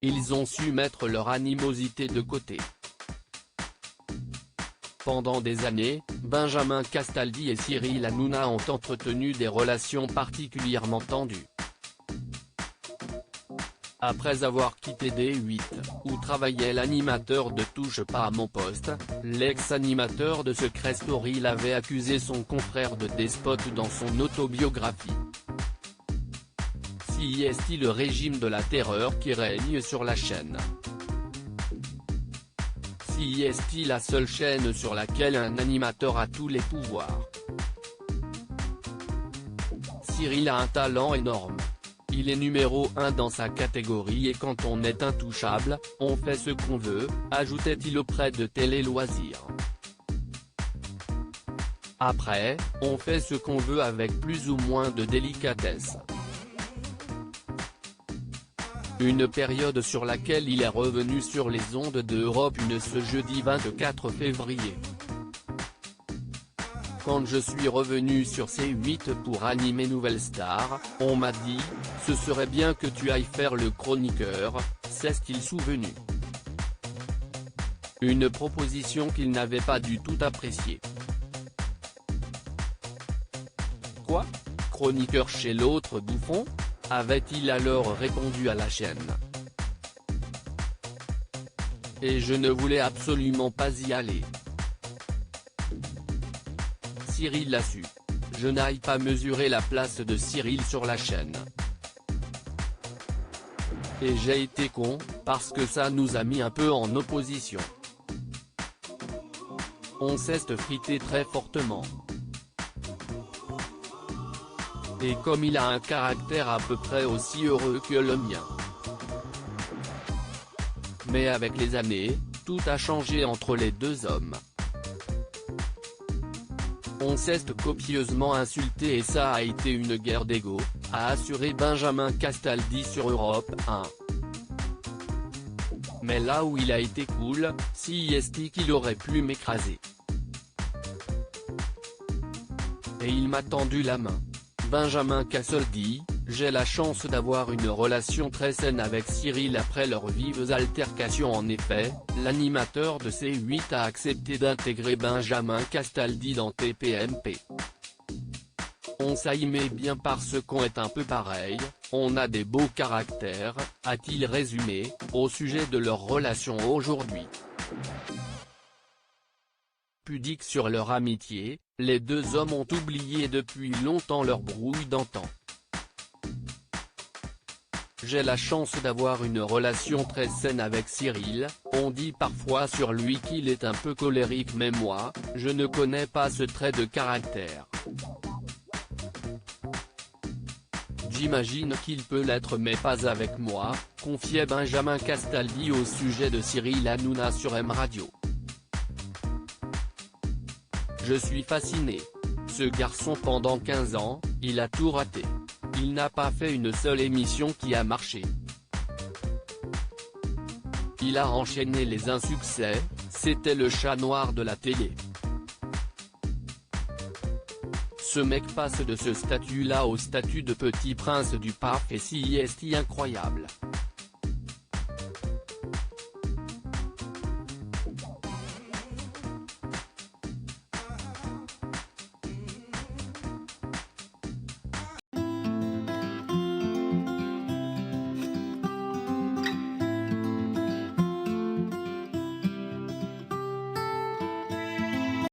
ils ont su mettre leur animosité de côté. Pendant des années, Benjamin Castaldi et Cyril Hanouna ont entretenu des relations particulièrement tendues. Après avoir quitté D8, où travaillait l'animateur de Touche pas à mon poste, l'ex-animateur de Secret Story l'avait accusé son confrère de despote dans son autobiographie. Si est-il le régime de la terreur qui règne sur la chaîne? Si est-il la seule chaîne sur laquelle un animateur a tous les pouvoirs? Cyril a un talent énorme. Il est numéro 1 dans sa catégorie et quand on est intouchable, on fait ce qu'on veut, ajoutait-il auprès de Télé Loisirs. Après, on fait ce qu'on veut avec plus ou moins de délicatesse. Une période sur laquelle il est revenu sur les ondes de Europe 1 ce jeudi 24 février. Quand je suis revenu sur C8 pour animer Nouvelle Star, on m'a dit, ce serait bien que tu ailles faire le chroniqueur, s'est-il souvenu. Une proposition qu'il n'avait pas du tout appréciée. Quoi? Chroniqueur chez l'autre bouffon? Avait-il alors répondu à la chaîne. Et je ne voulais absolument pas y aller. Cyril l'a su. Je n'aille pas mesurer la place de Cyril sur la chaîne. Et j'ai été con, parce que ça nous a mis un peu en opposition. On s'est frité très fortement. Et comme il a un caractère à peu près aussi heureux que le mien. Mais avec les années, tout a changé entre les deux hommes. On s'est copieusement insulté et ça a été une guerre d'ego, a assuré Benjamin Castaldi sur Europe 1. Mais là où il a été cool, si est qu'il aurait pu m'écraser. Et il m'a tendu la main. Benjamin Castaldi, j'ai la chance d'avoir une relation très saine avec Cyril après leurs vives altercations. En effet, l'animateur de C8 a accepté d'intégrer Benjamin Castaldi dans TPMP. On s'aimait bien parce qu'on est un peu pareil, on a des beaux caractères, a-t-il résumé, au sujet de leur relation aujourd'hui. Pudiques sur leur amitié, les deux hommes ont oublié depuis longtemps leur brouille d'antan. J'ai la chance d'avoir une relation très saine avec Cyril, on dit parfois sur lui qu'il est un peu colérique mais moi, je ne connais pas ce trait de caractère. J'imagine qu'il peut l'être mais pas avec moi, confiait Benjamin Castaldi au sujet de Cyril Hanouna sur M Radio. Je suis fasciné. Ce garçon pendant 15 ans, il a tout raté. Il n'a pas fait une seule émission qui a marché. Il a enchaîné les insuccès, c'était le chat noir de la télé. Ce mec passe de ce statut-là au statut de petit prince du paf et si est incroyable.